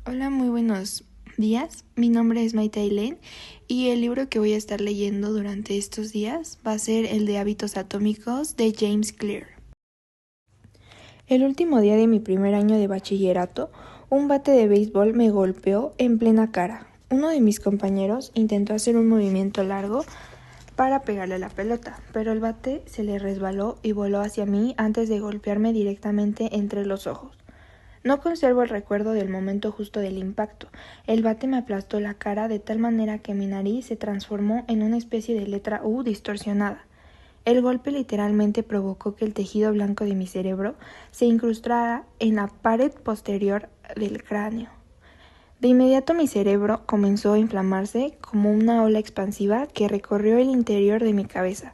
Hola, muy buenos días. Mi nombre es Maite Ailén y el libro que voy a estar leyendo durante estos días va a ser el de Hábitos Atómicos de James Clear. El último día de mi primer año de bachillerato, un bate de béisbol me golpeó en plena cara. Uno de mis compañeros intentó hacer un movimiento largo para pegarle a la pelota, pero el bate se le resbaló y voló hacia mí antes de golpearme directamente entre los ojos. No conservo el recuerdo del momento justo del impacto. El bate me aplastó la cara de tal manera que mi nariz se transformó en una especie de letra U distorsionada. El golpe literalmente provocó que el tejido blanco de mi cerebro se incrustara en la pared posterior del cráneo. De inmediato mi cerebro comenzó a inflamarse como una ola expansiva que recorrió el interior de mi cabeza.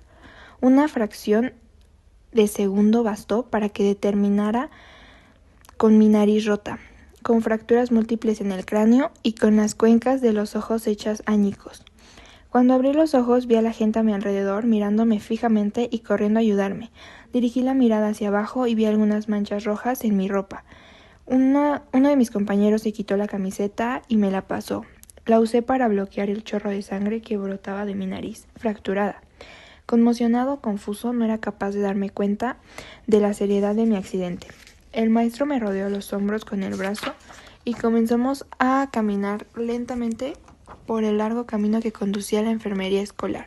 Una fracción de segundo bastó para que determinara con mi nariz rota, con fracturas múltiples en el cráneo y con las cuencas de los ojos hechas añicos. Cuando abrí los ojos vi a la gente a mi alrededor mirándome fijamente y corriendo a ayudarme. Dirigí la mirada hacia abajo y vi algunas manchas rojas en mi ropa. Uno de mis compañeros se quitó la camiseta y me la pasó. La usé para bloquear el chorro de sangre que brotaba de mi nariz, fracturada. Conmocionado, confuso, no era capaz de darme cuenta de la seriedad de mi accidente. El maestro me rodeó los hombros con el brazo y comenzamos a caminar lentamente por el largo camino que conducía a la enfermería escolar.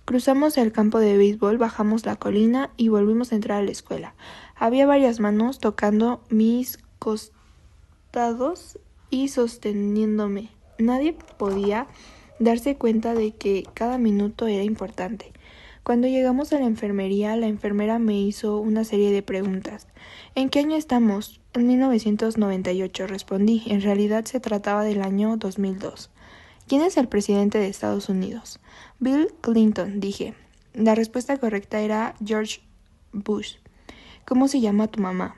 Cruzamos el campo de béisbol, bajamos la colina y volvimos a entrar a la escuela. Había varias manos tocando mis costados y sosteniéndome. Nadie podía darse cuenta de que cada minuto era importante. Cuando llegamos a la enfermería, la enfermera me hizo una serie de preguntas. ¿En qué año estamos? En 1998, respondí. En realidad se trataba del año 2002. ¿Quién es el presidente de Estados Unidos? Bill Clinton, dije. La respuesta correcta era George Bush. ¿Cómo se llama tu mamá?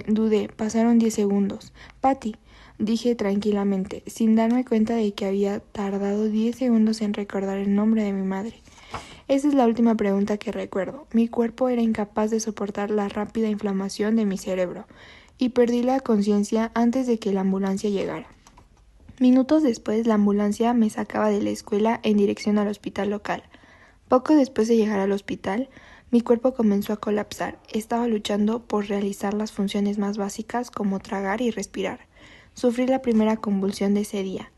Dudé. Pasaron 10 segundos. Patty, dije tranquilamente, sin darme cuenta de que había tardado 10 segundos en recordar el nombre de mi madre. Esa es la última pregunta que recuerdo. Mi cuerpo era incapaz de soportar la rápida inflamación de mi cerebro y perdí la conciencia antes de que la ambulancia llegara. Minutos después, la ambulancia me sacaba de la escuela en dirección al hospital local. Poco después de llegar al hospital, mi cuerpo comenzó a colapsar. Estaba luchando por realizar las funciones más básicas como tragar y respirar. Sufrí la primera convulsión de ese día.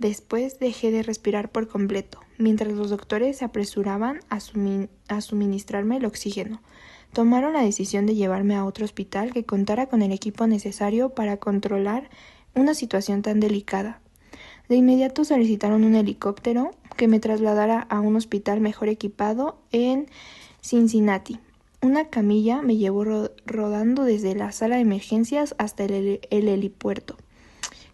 Después dejé de respirar por completo, mientras los doctores se apresuraban a suministrarme el oxígeno. Tomaron la decisión de llevarme a otro hospital que contara con el equipo necesario para controlar una situación tan delicada. De inmediato solicitaron un helicóptero que me trasladara a un hospital mejor equipado en Cincinnati. Una camilla me llevó rodando desde la sala de emergencias hasta el helipuerto,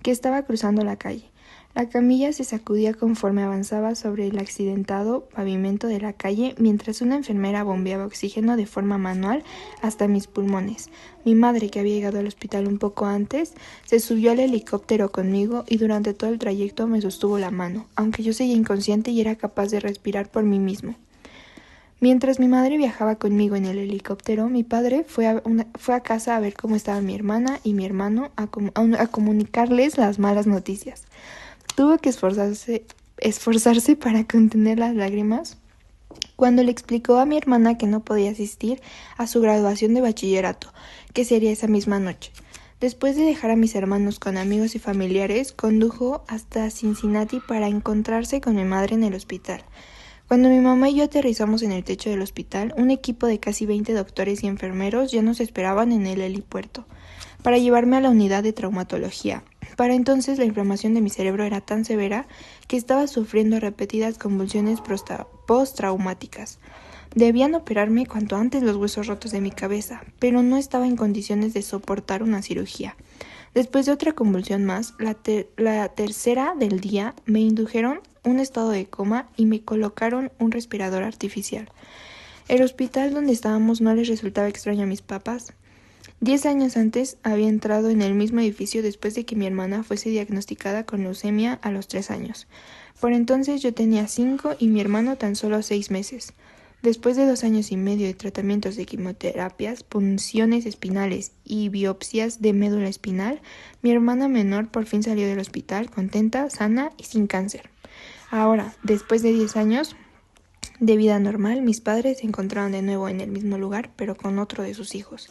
que estaba cruzando la calle. La camilla se sacudía conforme avanzaba sobre el accidentado pavimento de la calle mientras una enfermera bombeaba oxígeno de forma manual hasta mis pulmones. Mi madre, que había llegado al hospital un poco antes, se subió al helicóptero conmigo y durante todo el trayecto me sostuvo la mano, aunque yo seguía inconsciente y era capaz de respirar por mí mismo. Mientras mi madre viajaba conmigo en el helicóptero, mi padre fue a casa a ver cómo estaba mi hermana y mi hermano a comunicarles las malas noticias. Tuvo que esforzarse para contener las lágrimas cuando le explicó a mi hermana que no podía asistir a su graduación de bachillerato, que sería esa misma noche. Después de dejar a mis hermanos con amigos y familiares, condujo hasta Cincinnati para encontrarse con mi madre en el hospital. Cuando mi mamá y yo aterrizamos en el techo del hospital, un equipo de casi 20 doctores y enfermeros ya nos esperaban en el helipuerto para llevarme a la unidad de traumatología. Para entonces la inflamación de mi cerebro era tan severa que estaba sufriendo repetidas convulsiones postraumáticas. Debían operarme cuanto antes los huesos rotos de mi cabeza, pero no estaba en condiciones de soportar una cirugía. Después de otra convulsión más, la tercera del día, me indujeron un estado de coma y me colocaron un respirador artificial. El hospital donde estábamos no les resultaba extraño a mis papás. 10 años antes había entrado en el mismo edificio después de que mi hermana fuese diagnosticada con leucemia a los 3 años. Por entonces yo tenía 5 y mi hermano tan solo 6 meses. Después de 2 años y medio de tratamientos de quimioterapias, punciones espinales y biopsias de médula espinal, mi hermana menor por fin salió del hospital contenta, sana y sin cáncer. Ahora, después de 10 años de vida normal, mis padres se encontraron de nuevo en el mismo lugar, pero con otro de sus hijos.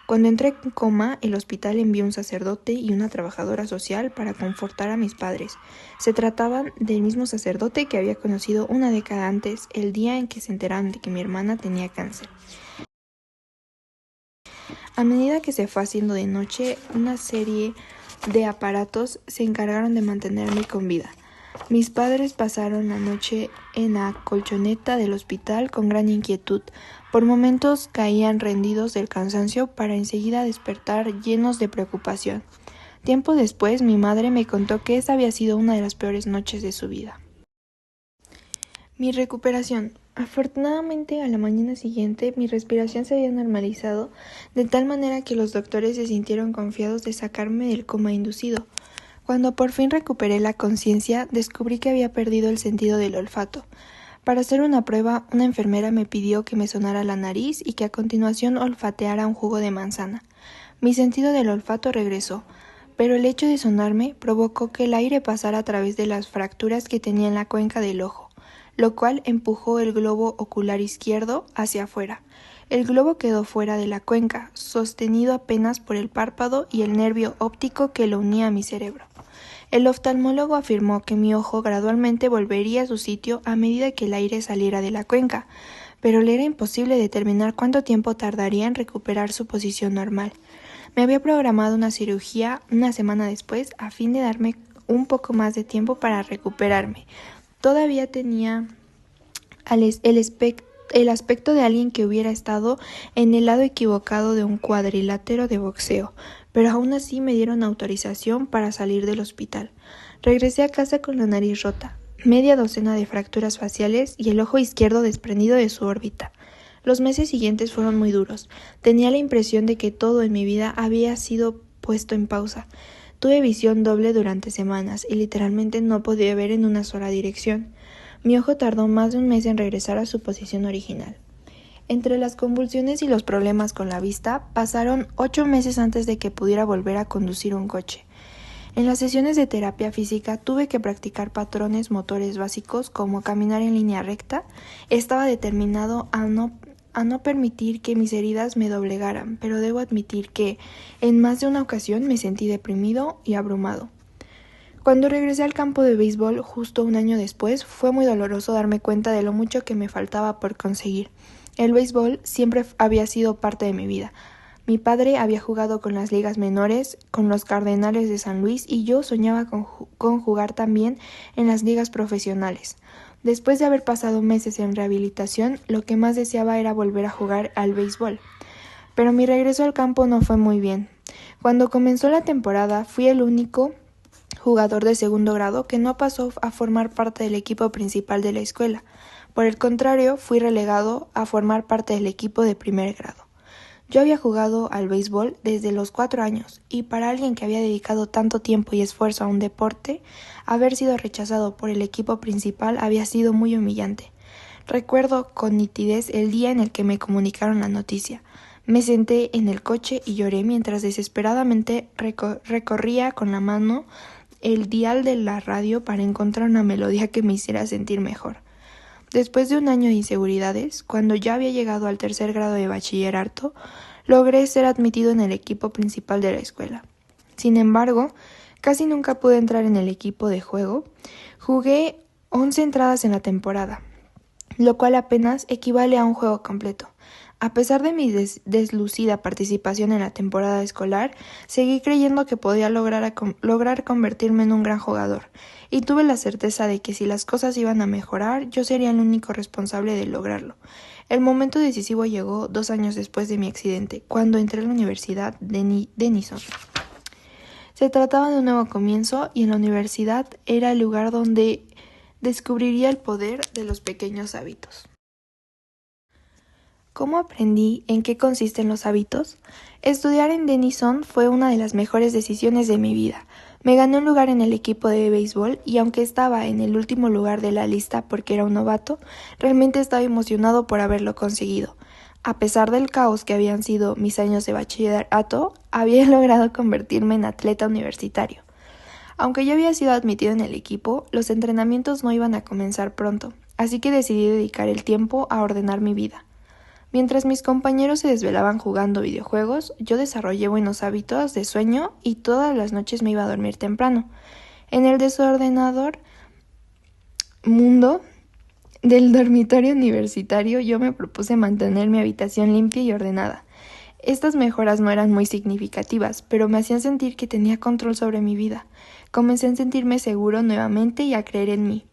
Cuando entré en coma, el hospital envió un sacerdote y una trabajadora social para confortar a mis padres. Se trataban del mismo sacerdote que había conocido una década antes, el día en que se enteraron de que mi hermana tenía cáncer. A medida que se fue haciendo de noche, una serie de aparatos se encargaron de mantenerme con vida. Mis padres pasaron la noche en la colchoneta del hospital con gran inquietud. Por momentos caían rendidos del cansancio para enseguida despertar llenos de preocupación. Tiempo después, mi madre me contó que esa había sido una de las peores noches de su vida. Mi recuperación. Afortunadamente, a la mañana siguiente, mi respiración se había normalizado de tal manera que los doctores se sintieron confiados de sacarme del coma inducido. Cuando por fin recuperé la conciencia, descubrí que había perdido el sentido del olfato. Para hacer una prueba, una enfermera me pidió que me sonara la nariz y que a continuación olfateara un jugo de manzana. Mi sentido del olfato regresó, pero el hecho de sonarme provocó que el aire pasara a través de las fracturas que tenía en la cuenca del ojo, lo cual empujó el globo ocular izquierdo hacia afuera. El globo quedó fuera de la cuenca, sostenido apenas por el párpado y el nervio óptico que lo unía a mi cerebro. El oftalmólogo afirmó que mi ojo gradualmente volvería a su sitio a medida que el aire saliera de la cuenca, pero le era imposible determinar cuánto tiempo tardaría en recuperar su posición normal. Me había programado una cirugía una semana después a fin de darme un poco más de tiempo para recuperarme. Todavía tenía el aspecto de alguien que hubiera estado en el lado equivocado de un cuadrilátero de boxeo, pero aún así me dieron autorización para salir del hospital. Regresé a casa con la nariz rota, media docena de fracturas faciales y el ojo izquierdo desprendido de su órbita. Los meses siguientes fueron muy duros. Tenía la impresión de que todo en mi vida había sido puesto en pausa. Tuve visión doble durante semanas y literalmente no podía ver en una sola dirección. Mi ojo tardó más de un mes en regresar a su posición original. Entre las convulsiones y los problemas con la vista, pasaron 8 meses antes de que pudiera volver a conducir un coche. En las sesiones de terapia física tuve que practicar patrones motores básicos como caminar en línea recta. Estaba determinado a no permitir que mis heridas me doblegaran, pero debo admitir que en más de una ocasión me sentí deprimido y abrumado. Cuando regresé al campo de béisbol justo un año después, fue muy doloroso darme cuenta de lo mucho que me faltaba por conseguir. El béisbol siempre había sido parte de mi vida. Mi padre había jugado con las ligas menores, con los Cardenales de San Luis, y yo soñaba con jugar también en las ligas profesionales. Después de haber pasado meses en rehabilitación, lo que más deseaba era volver a jugar al béisbol. Pero mi regreso al campo no fue muy bien. Cuando comenzó la temporada, fui el único jugador de segundo grado que no pasó a formar parte del equipo principal de la escuela. Por el contrario, fui relegado a formar parte del equipo de primer grado. Yo había jugado al béisbol desde los 4 años, y para alguien que había dedicado tanto tiempo y esfuerzo a un deporte, haber sido rechazado por el equipo principal había sido muy humillante. Recuerdo con nitidez el día en el que me comunicaron la noticia. Me senté en el coche y lloré mientras desesperadamente recorría con la mano el dial de la radio para encontrar una melodía que me hiciera sentir mejor. Después de un año de inseguridades, cuando ya había llegado al 3er grado de bachillerato, logré ser admitido en el equipo principal de la escuela. Sin embargo, casi nunca pude entrar en el equipo de juego. Jugué 11 entradas en la temporada, lo cual apenas equivale a un juego completo. A pesar de mi deslucida participación en la temporada escolar, seguí creyendo que podía lograr convertirme en un gran jugador, y tuve la certeza de que si las cosas iban a mejorar, yo sería el único responsable de lograrlo. El momento decisivo llegó 2 años después de mi accidente, cuando entré a la Universidad de Denison. Se trataba de un nuevo comienzo, y en la universidad era el lugar donde descubriría el poder de los pequeños hábitos. ¿Cómo aprendí en qué consisten los hábitos? Estudiar en Denison fue una de las mejores decisiones de mi vida. Me gané un lugar en el equipo de béisbol y aunque estaba en el último lugar de la lista porque era un novato, realmente estaba emocionado por haberlo conseguido. A pesar del caos que habían sido mis años de bachillerato, había logrado convertirme en atleta universitario. Aunque yo había sido admitido en el equipo, los entrenamientos no iban a comenzar pronto, así que decidí dedicar el tiempo a ordenar mi vida. Mientras mis compañeros se desvelaban jugando videojuegos, yo desarrollé buenos hábitos de sueño y todas las noches me iba a dormir temprano. En el desordenador mundo del dormitorio universitario, yo me propuse mantener mi habitación limpia y ordenada. Estas mejoras no eran muy significativas, pero me hacían sentir que tenía control sobre mi vida. Comencé a sentirme seguro nuevamente y a creer en mí.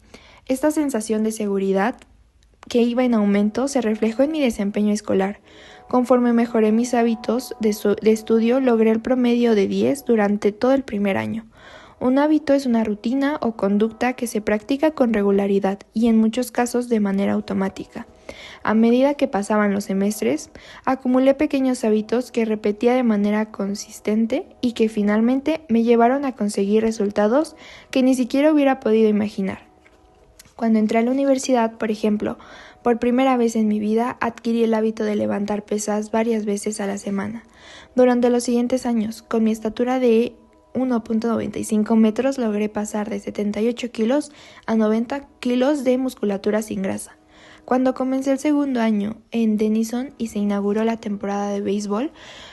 Esta sensación de seguridad que iba en aumento se reflejó en mi desempeño escolar. Conforme mejoré mis hábitos de estudio, logré el promedio de 10 durante todo el primer año. Un hábito es una rutina o conducta que se practica con regularidad y en muchos casos de manera automática. A medida que pasaban los semestres, acumulé pequeños hábitos que repetía de manera consistente y que finalmente me llevaron a conseguir resultados que ni siquiera hubiera podido imaginar. Cuando entré a la universidad, por ejemplo, por primera vez en mi vida adquirí el hábito de levantar pesas varias veces a la semana. Durante los siguientes años, con mi estatura de 1.95 metros, logré pasar de 78 kilos a 90 kilos de musculatura sin grasa. Cuando comencé el segundo año en Denison y se inauguró la temporada de béisbol,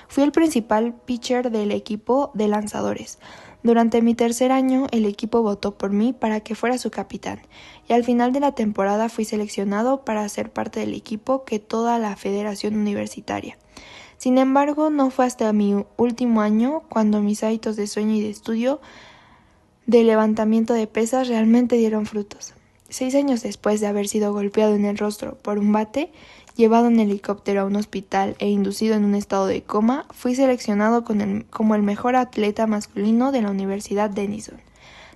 fui el principal pitcher del equipo de lanzadores. Durante mi tercer año, el equipo votó por mí para que fuera su capitán, y al final de la temporada fui seleccionado para ser parte del equipo que toda la federación universitaria. Sin embargo, no fue hasta mi último año cuando mis hábitos de sueño y de estudio de levantamiento de pesas realmente dieron frutos. 6 años después de haber sido golpeado en el rostro por un bate, llevado en helicóptero a un hospital e inducido en un estado de coma, fui seleccionado como el mejor atleta masculino de la Universidad Denison.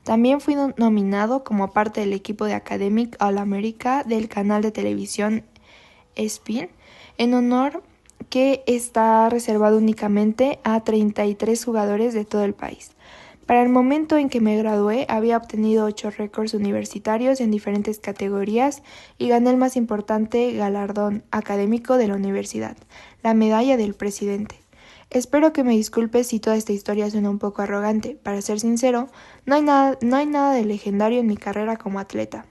También fui nominado como parte del equipo de Academic All-America del canal de televisión ESPN, en honor que está reservado únicamente a 33 jugadores de todo el país. Para el momento en que me gradué, había obtenido 8 récords universitarios en diferentes categorías y gané el más importante galardón académico de la universidad, la medalla del presidente. Espero que me disculpes si toda esta historia suena un poco arrogante. Para ser sincero, no hay nada de legendario en mi carrera como atleta.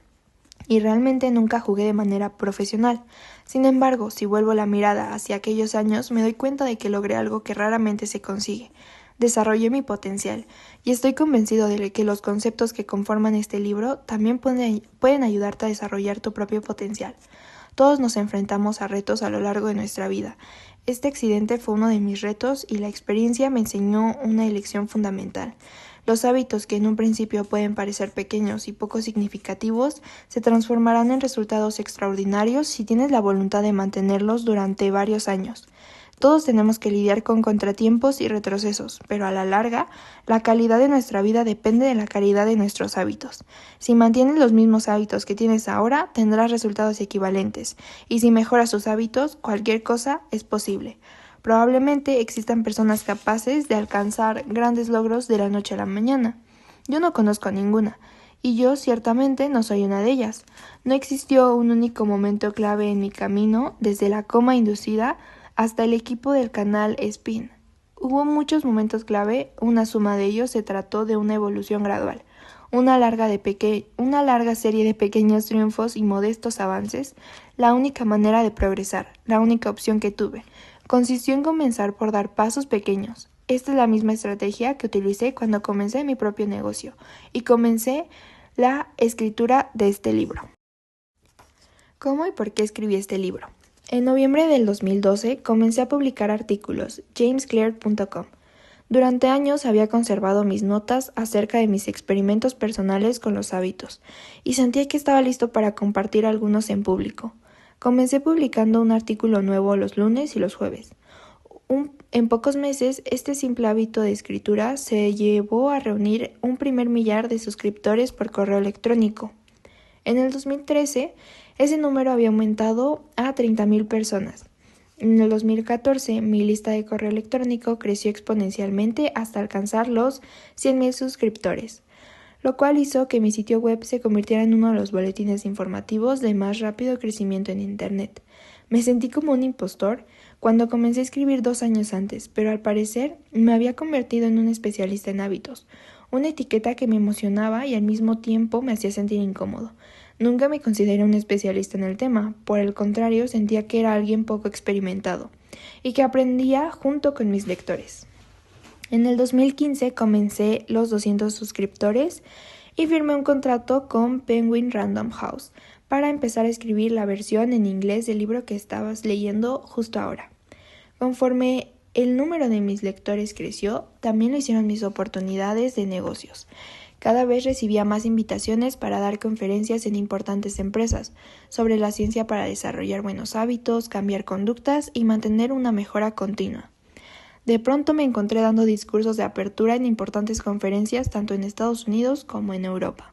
Y realmente nunca jugué de manera profesional. Sin embargo, si vuelvo la mirada hacia aquellos años, me doy cuenta de que logré algo que raramente se consigue. Desarrollé mi potencial y estoy convencido de que los conceptos que conforman este libro también pueden ayudarte a desarrollar tu propio potencial. Todos nos enfrentamos a retos a lo largo de nuestra vida. Este accidente fue uno de mis retos y la experiencia me enseñó una lección fundamental. Los hábitos que en un principio pueden parecer pequeños y poco significativos se transformarán en resultados extraordinarios si tienes la voluntad de mantenerlos durante varios años. Todos tenemos que lidiar con contratiempos y retrocesos, pero a la larga, la calidad de nuestra vida depende de la calidad de nuestros hábitos. Si mantienes los mismos hábitos que tienes ahora, tendrás resultados equivalentes, y si mejoras tus hábitos, cualquier cosa es posible. Probablemente existan personas capaces de alcanzar grandes logros de la noche a la mañana. Yo no conozco a ninguna, y yo ciertamente no soy una de ellas. No existió un único momento clave en mi camino, desde la coma inducida hasta el equipo del canal ESPN. Hubo muchos momentos clave, una suma de ellos se trató de una evolución gradual, una larga serie de pequeños triunfos y modestos avances. La única manera de progresar, la única opción que tuve, consistió en comenzar por dar pasos pequeños. Esta es la misma estrategia que utilicé cuando comencé mi propio negocio y comencé la escritura de este libro. ¿Cómo y por qué escribí este libro? En noviembre del 2012 comencé a publicar artículos, jamesclear.com. Durante años había conservado mis notas acerca de mis experimentos personales con los hábitos y sentía que estaba listo para compartir algunos en público. Comencé publicando un artículo nuevo los lunes y los jueves. En pocos meses, este simple hábito de escritura se llevó a reunir un primer millar de suscriptores por correo electrónico. En el 2013, ese número había aumentado a 30,000 personas. En el 2014, mi lista de correo electrónico creció exponencialmente hasta alcanzar los 100,000 suscriptores, lo cual hizo que mi sitio web se convirtiera en uno de los boletines informativos de más rápido crecimiento en Internet. Me sentí como un impostor cuando comencé a escribir 2 años antes, pero al parecer me había convertido en un especialista en hábitos, una etiqueta que me emocionaba y al mismo tiempo me hacía sentir incómodo. Nunca me consideré un especialista en el tema, por el contrario sentía que era alguien poco experimentado y que aprendía junto con mis lectores. En el 2015 comencé los 200 suscriptores y firmé un contrato con Penguin Random House para empezar a escribir la versión en inglés del libro que estabas leyendo justo ahora. Conforme el número de mis lectores creció, también lo hicieron mis oportunidades de negocios. Cada vez recibía más invitaciones para dar conferencias en importantes empresas sobre la ciencia para desarrollar buenos hábitos, cambiar conductas y mantener una mejora continua. De pronto me encontré dando discursos de apertura en importantes conferencias tanto en Estados Unidos como en Europa.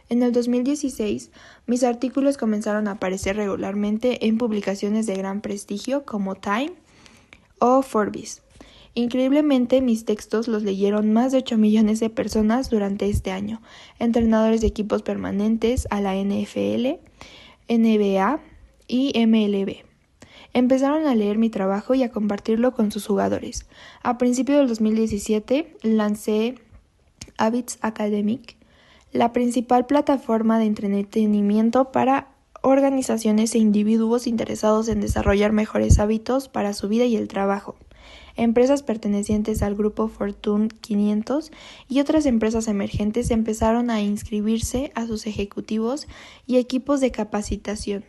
En el 2016, mis artículos comenzaron a aparecer regularmente en publicaciones de gran prestigio como Time o Forbes. Increíblemente, mis textos los leyeron más de 8 millones de personas durante este año, entrenadores de equipos permanentes a la NFL, NBA y MLB. Empezaron a leer mi trabajo y a compartirlo con sus jugadores. A principios del 2017 lancé Habits Academic, la principal plataforma de entretenimiento para organizaciones e individuos interesados en desarrollar mejores hábitos para su vida y el trabajo. Empresas pertenecientes al grupo Fortune 500 y otras empresas emergentes empezaron a inscribirse a sus ejecutivos y equipos de capacitación.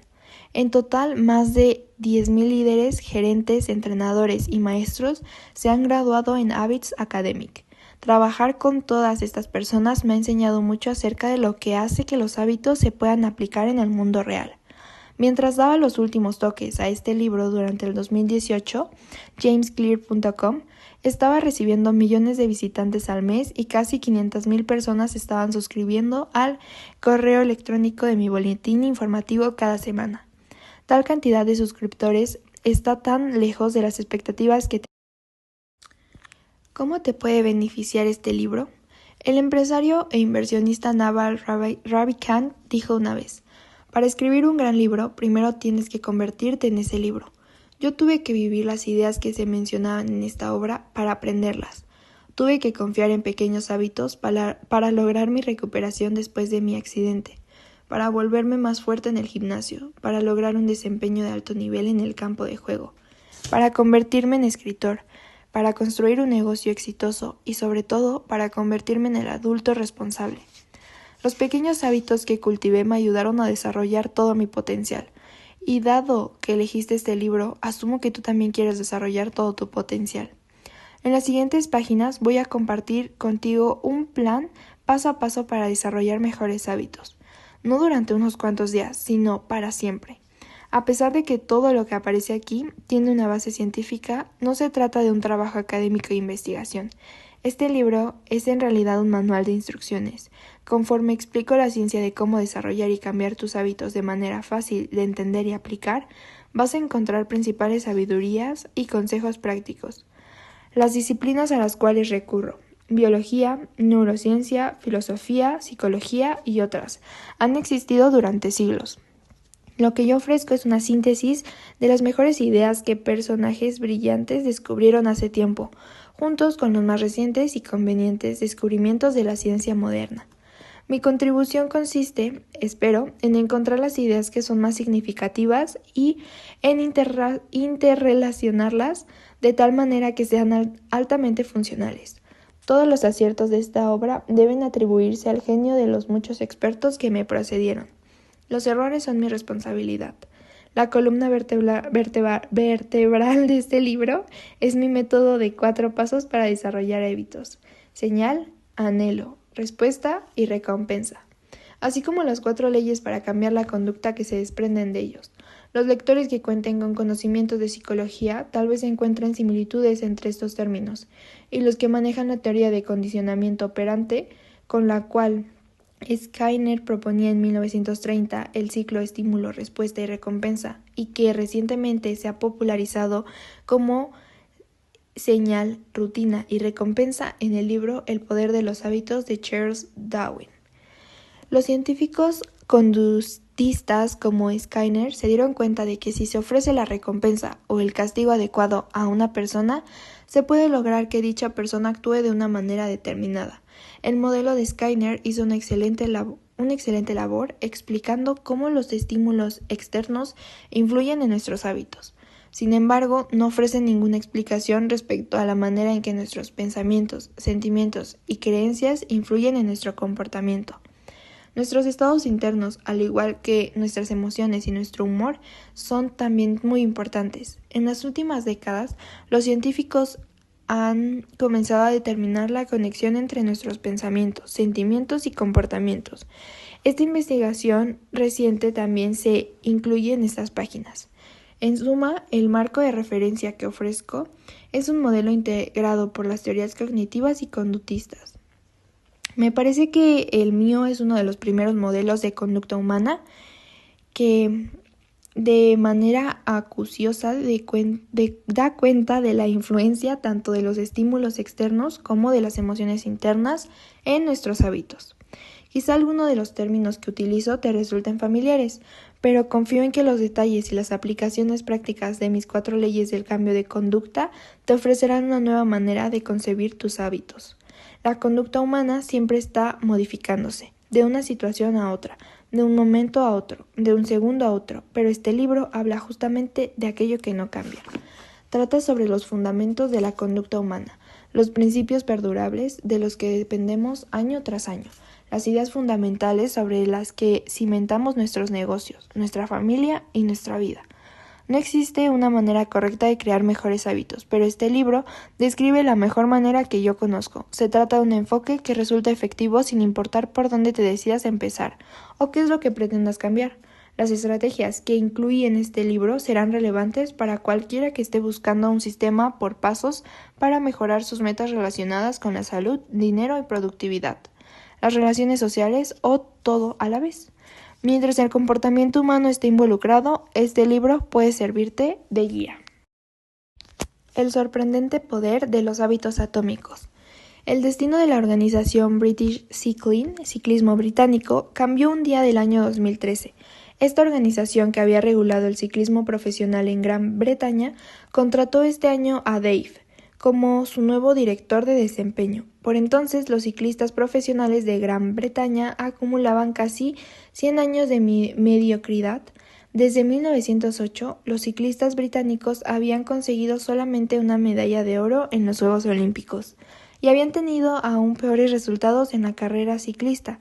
En total, más de 10,000 líderes, gerentes, entrenadores y maestros se han graduado en Habits Academic. Trabajar con todas estas personas me ha enseñado mucho acerca de lo que hace que los hábitos se puedan aplicar en el mundo real. Mientras daba los últimos toques a este libro durante el 2018, jamesclear.com estaba recibiendo millones de visitantes al mes y casi 500,000 personas estaban suscribiendo al correo electrónico de mi boletín informativo cada semana. Tal cantidad de suscriptores está tan lejos de las expectativas que ¿Cómo te puede beneficiar este libro? El empresario e inversionista Naval Ravikant dijo una vez: para escribir un gran libro, primero tienes que convertirte en ese libro. Yo tuve que vivir las ideas que se mencionaban en esta obra para aprenderlas. Tuve que confiar en pequeños hábitos para lograr mi recuperación después de mi accidente, para volverme más fuerte en el gimnasio, para lograr un desempeño de alto nivel en el campo de juego, para convertirme en escritor, para construir un negocio exitoso y sobre todo para convertirme en el adulto responsable. Los pequeños hábitos que cultivé me ayudaron a desarrollar todo mi potencial. Y dado que elegiste este libro, asumo que tú también quieres desarrollar todo tu potencial. En las siguientes páginas voy a compartir contigo un plan paso a paso para desarrollar mejores hábitos. No durante unos cuantos días, sino para siempre. A pesar de que todo lo que aparece aquí tiene una base científica, no se trata de un trabajo académico de investigación. Este libro es en realidad un manual de instrucciones. Conforme explico la ciencia de cómo desarrollar y cambiar tus hábitos de manera fácil de entender y aplicar, vas a encontrar principales sabidurías y consejos prácticos. Las disciplinas a las cuales recurro: biología, neurociencia, filosofía, psicología y otras, han existido durante siglos. Lo que yo ofrezco es una síntesis de las mejores ideas que personajes brillantes descubrieron hace tiempo, juntos con los más recientes y convenientes descubrimientos de la ciencia moderna. Mi contribución consiste, espero, en encontrar las ideas que son más significativas y en interrelacionarlas de tal manera que sean altamente funcionales. Todos los aciertos de esta obra deben atribuirse al genio de los muchos expertos que me precedieron. Los errores son mi responsabilidad. La columna vertebral de este libro es mi método de 4 pasos para desarrollar hábitos: señal, anhelo, respuesta y recompensa, así como las 4 leyes para cambiar la conducta que se desprenden de ellos. Los lectores que cuenten con conocimientos de psicología tal vez encuentren similitudes entre estos términos, y los que manejan la teoría de condicionamiento operante, con la cual Skinner proponía en 1930 el ciclo estímulo, respuesta y recompensa, y que recientemente se ha popularizado como señal, rutina y recompensa en el libro El poder de los hábitos de Charles Darwin. Los científicos conductistas como Skinner se dieron cuenta de que si se ofrece la recompensa o el castigo adecuado a una persona, se puede lograr que dicha persona actúe de una manera determinada. El modelo de Skinner hizo una excelente labor explicando cómo los estímulos externos influyen en nuestros hábitos. Sin embargo, no ofrece ninguna explicación respecto a la manera en que nuestros pensamientos, sentimientos y creencias influyen en nuestro comportamiento. Nuestros estados internos, al igual que nuestras emociones y nuestro humor, son también muy importantes. En las últimas décadas, los científicos han comenzado a determinar la conexión entre nuestros pensamientos, sentimientos y comportamientos. Esta investigación reciente también se incluye en estas páginas. En suma, el marco de referencia que ofrezco es un modelo integrado por las teorías cognitivas y conductistas. Me parece que el mío es uno de los primeros modelos de conducta humana que de manera acuciosa da cuenta de la influencia tanto de los estímulos externos como de las emociones internas en nuestros hábitos. Quizá alguno de los términos que utilizo te resulten familiares, pero confío en que los detalles y las aplicaciones prácticas de mis 4 leyes del cambio de conducta te ofrecerán una nueva manera de concebir tus hábitos. La conducta humana siempre está modificándose, de una situación a otra, de un momento a otro, de un segundo a otro, pero este libro habla justamente de aquello que no cambia. Trata sobre los fundamentos de la conducta humana, los principios perdurables de los que dependemos año tras año, las ideas fundamentales sobre las que cimentamos nuestros negocios, nuestra familia y nuestra vida. No existe una manera correcta de crear mejores hábitos, pero este libro describe la mejor manera que yo conozco. Se trata de un enfoque que resulta efectivo sin importar por dónde te decidas empezar o qué es lo que pretendas cambiar. Las estrategias que incluí en este libro serán relevantes para cualquiera que esté buscando un sistema por pasos para mejorar sus metas relacionadas con la salud, dinero y productividad, las relaciones sociales o todo a la vez. Mientras el comportamiento humano esté involucrado, este libro puede servirte de guía. El sorprendente poder de los hábitos atómicos. El destino de la organización British Cycling, ciclismo británico, cambió un día del año 2013. Esta organización, que había regulado el ciclismo profesional en Gran Bretaña, contrató este año a Dave como su nuevo director de desempeño. Por entonces, los ciclistas profesionales de Gran Bretaña acumulaban casi 100 años de mediocridad. Desde 1908, los ciclistas británicos habían conseguido solamente una medalla de oro en los Juegos Olímpicos y habían tenido aún peores resultados en la carrera ciclista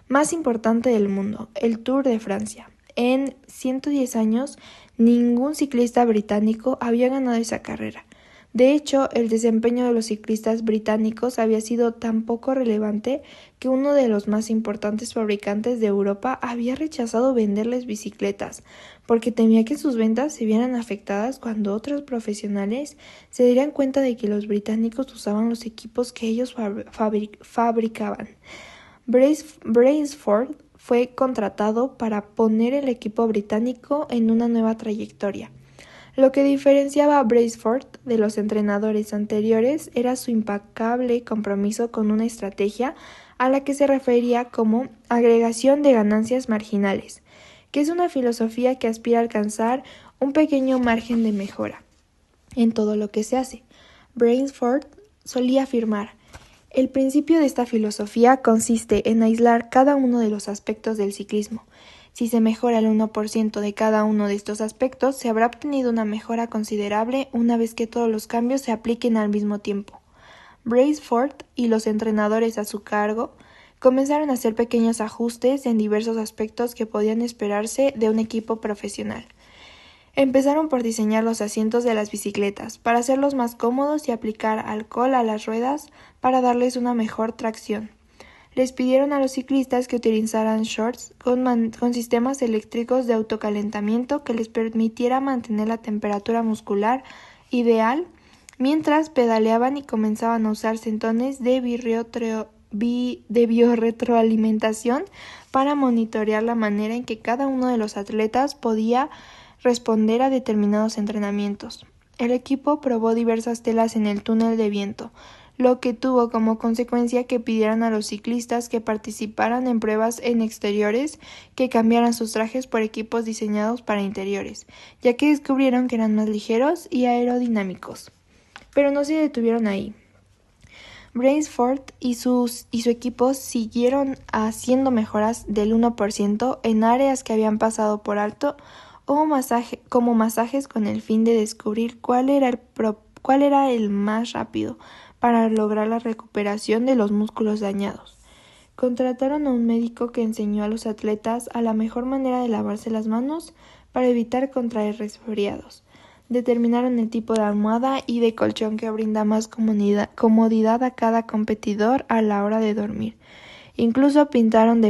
más importante del mundo, el Tour de Francia. En 110 años, ningún ciclista británico había ganado esa carrera. De hecho, el desempeño de los ciclistas británicos había sido tan poco relevante que uno de los más importantes fabricantes de Europa había rechazado venderles bicicletas, porque temía que sus ventas se vieran afectadas cuando otros profesionales se dieran cuenta de que los británicos usaban los equipos que ellos fabricaban. Brailsford fue contratado para poner el equipo británico en una nueva trayectoria. Lo que diferenciaba a Brailsford de los entrenadores anteriores era su implacable compromiso con una estrategia a la que se refería como agregación de ganancias marginales, que es una filosofía que aspira a alcanzar un pequeño margen de mejora en todo lo que se hace. Brailsford solía afirmar: el principio de esta filosofía consiste en aislar cada uno de los aspectos del ciclismo. Si se mejora el 1% de cada uno de estos aspectos, se habrá obtenido una mejora considerable una vez que todos los cambios se apliquen al mismo tiempo. Brailsford y los entrenadores a su cargo comenzaron a hacer pequeños ajustes en diversos aspectos que podían esperarse de un equipo profesional. Empezaron por diseñar los asientos de las bicicletas, para hacerlos más cómodos y aplicar alcohol a las ruedas para darles una mejor tracción. Les pidieron a los ciclistas que utilizaran shorts con sistemas eléctricos de autocalentamiento que les permitiera mantener la temperatura muscular ideal mientras pedaleaban, y comenzaban a usar centones de biorretroalimentación para monitorear la manera en que cada uno de los atletas podía responder a determinados entrenamientos. El equipo probó diversas telas en el túnel de viento, lo que tuvo como consecuencia que pidieran a los ciclistas que participaran en pruebas en exteriores que cambiaran sus trajes por equipos diseñados para interiores, ya que descubrieron que eran más ligeros y aerodinámicos. Pero no se detuvieron ahí. Brailsford y su equipo siguieron haciendo mejoras del 1% en áreas que habían pasado por alto como masajes con el fin de descubrir cuál era el más rápido para lograr la recuperación de los músculos dañados. Contrataron a un médico que enseñó a los atletas a la mejor manera de lavarse las manos para evitar contraer resfriados. Determinaron el tipo de almohada y de colchón que brinda más comodidad a cada competidor a la hora de dormir. Incluso pintaron de